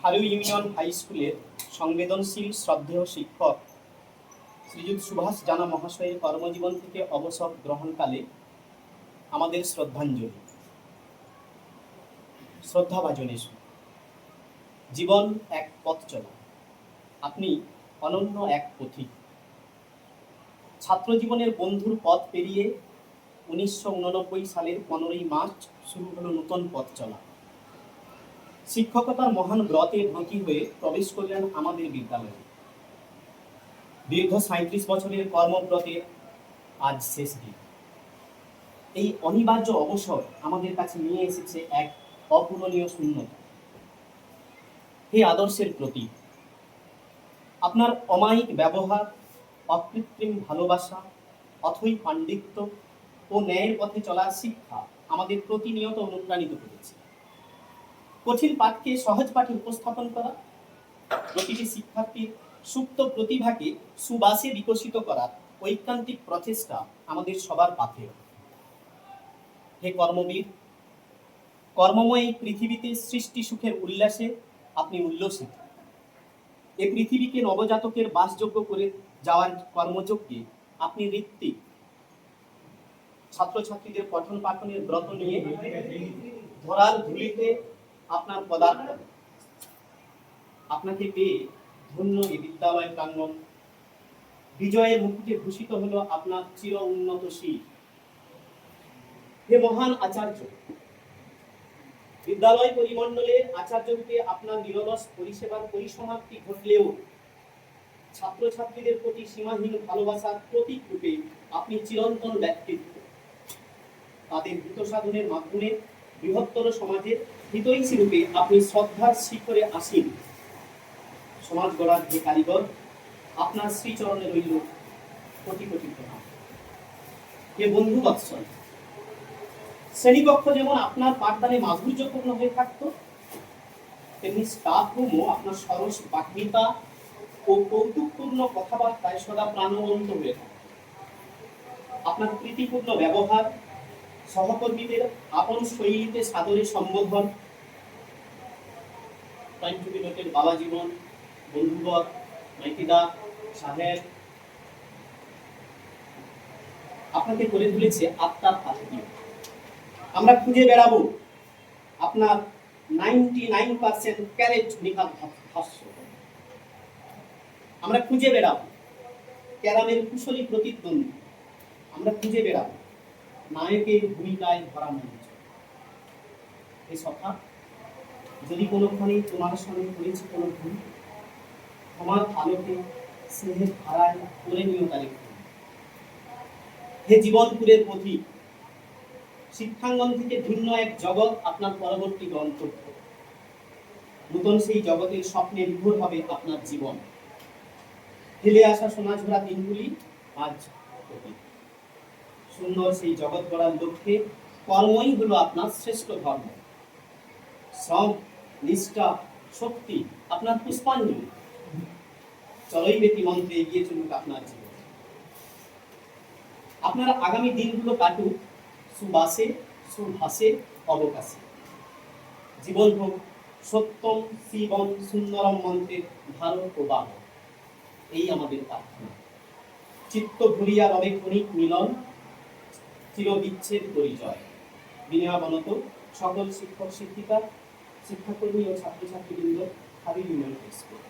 Haru union high স্কুলের সংবেদনশীল শ্রদ্ধেয় শিক্ষক শ্রীযুত সুভাষ জানা মহাশয়ের কর্মজীবন থেকে অবসর গ্রহণকালে আমাদের শ্রদ্ধাঞ্জলি। শ্রদ্ধাভাজন এসু। জীবন এক পথ চলা, আপনি অনন্য এক পথিক। ছাত্র জীবনের বন্ধুর পথ পেরিয়ে 1989 সালের 15ই মার্চ শুরু হলো নতুন পথ চলা। শিক্ষকতার মহান ব্রতে ঢাকি হয়ে প্রবেশ করলেন আমাদের বিদ্যালয়ে। দীর্ঘ 37 বছরের কর্মব্রতের আজ শেষ দিন। এই অনিবার্য অবসর আমাদের কাছে নিয়ে এসেছে এক অপূরণীয় শূন্যতা। হে আদর্শের প্রতীক, আপনার অমায়িক ব্যবহার, অকৃত্রিম ভালোবাসা, অথৈ পাণ্ডিত্য ও ন্যায়ের পথে চলার শিক্ষা আমাদের প্রতিনিয়ত অনুপ্রাণিত করেছে। কঠিন পাঠকে সহজ পাঠে উপস্থাপন করা, প্রতিটি শিক্ষার্থীর সুপ্ত প্রতিভাকে সুবাসে বিকশিত করার ঐকান্তিক প্রচেষ্টা আমাদের সবার পাথেয়। হে কর্মবীর, কর্মময় এই পৃথিবীতে সৃষ্টি সুখের উল্লাসে আপনি উল্লসিত। এই পৃথিবীকে নবজাতকের বাসযোগ্য করে যাওয়ার কর্মযজ্ঞে আপনি ঋত্বিক। ছাত্রছাত্রীদের পঠন পাঠনের ব্রত নিয়ে ধরার ধুলিতে আপনার পদার্পণ। আপনাকে পেয়ে ধন্য এই বিদ্যালয় প্রাঙ্গণ। বিজয়ের মুকুটে ভূষিত হলো আপনার চির উন্নত শির। হে মহান আচার্য, বিদ্যালয় পরিমণ্ডলের আচার্যরূপে আপনার নিরলস পরিষেবার পরিসমাপ্তি ঘটলেও ছাত্রছাত্রীদের প্রতি সীমাহীন ভালোবাসার প্রতীক রূপে আপনি চিরন্তন ব্যক্তিত্ব। তাদের হিত সাধনের মাধ্যমে বৃহত্তর সমাজের হিতৈষী রূপে আপনি শ্রদ্ধার শিখরে আসীন। সমাজ গড়ার যে কারিগর, আপনার শ্রীচরণে রইল কোটি কোটি প্রণাম। হে বন্ধু বৎসল, শ্রেণীকক্ষ যেমন আপনার পাঠদানে মাধুর্যপূর্ণ হয়ে থাকত, তেমনি স্টাফ রুমও আপনার সরস বাগ্মিতা ও কৌতুকপূর্ণ কথাবার্তায় সদা প্রাণবন্ত হয়ে থাকে। আপনার প্রীতিপূর্ণ ব্যবহার, সহকর্মীদের আপন শৈলীতে সাদরে সম্বোধন, টাইম টু বি নোটের বাবা জীবন, বন্ধুবর, মাইতিদা, সাহেব আপনাকে করে তুলেছে আত্মার আত্মীয়। আমরা খুঁজে বেড়াবো আপনার 99% ক্যারেট নিখাত ভাষ্য। আমরা খুঁজে বেড়াবো ক্যারামের কুশলী প্রতিদ্বন্দ্বী। আমরা খুঁজে বেড়াবো নায়কের ভূমিকায় ভরা মঞ্চ। এই সভা যদি কোনোখানে তোমার সঙ্গে করেছি কোনো ভুল, আমার আলোকে স্নেহের ধারায় করে নিও তারিখ। হে জীবনপুরের পথিক, শিক্ষাঙ্গন থেকে ভিন্ন এক জগৎ আপনার পরবর্তী গন্তব্য। নতুন সেই জগতের স্বপ্নে বিভোর হবে আপনার জীবন। ফেলে আসা সোনাঝোড়া দিনগুলি আজ সুন্দর সেই জগৎ গড়ার লক্ষ্যে কর্মই হলো আপনার শ্রেষ্ঠ ধর্ম। শ্রম, নিষ্ঠা, শক্তি আপনার পুষ্পাঞ্জলি। চলই বেতি মন্ত্রে এগিয়ে চলুক আপনার জীবন। আপনার আগামী দিনগুলো কাটুক সুবাসে, সুভাসে, অবকাশে। জীবন হোক সত্যম শিবম সুন্দরম মন্ত্রের ধারক ও বাহক। এই আমাদের প্রার্থনা। চিত্ত ভুলিয়া রবে ক্ষণিক মিলন, চির বিচ্ছেদ পরিচয়। বিনয়াবনত সকল শিক্ষক শিক্ষিকা, শিক্ষাকর্মী ও ছাত্রছাত্রীবৃন্দ, হাবি ইউনিয়ন স্কুল।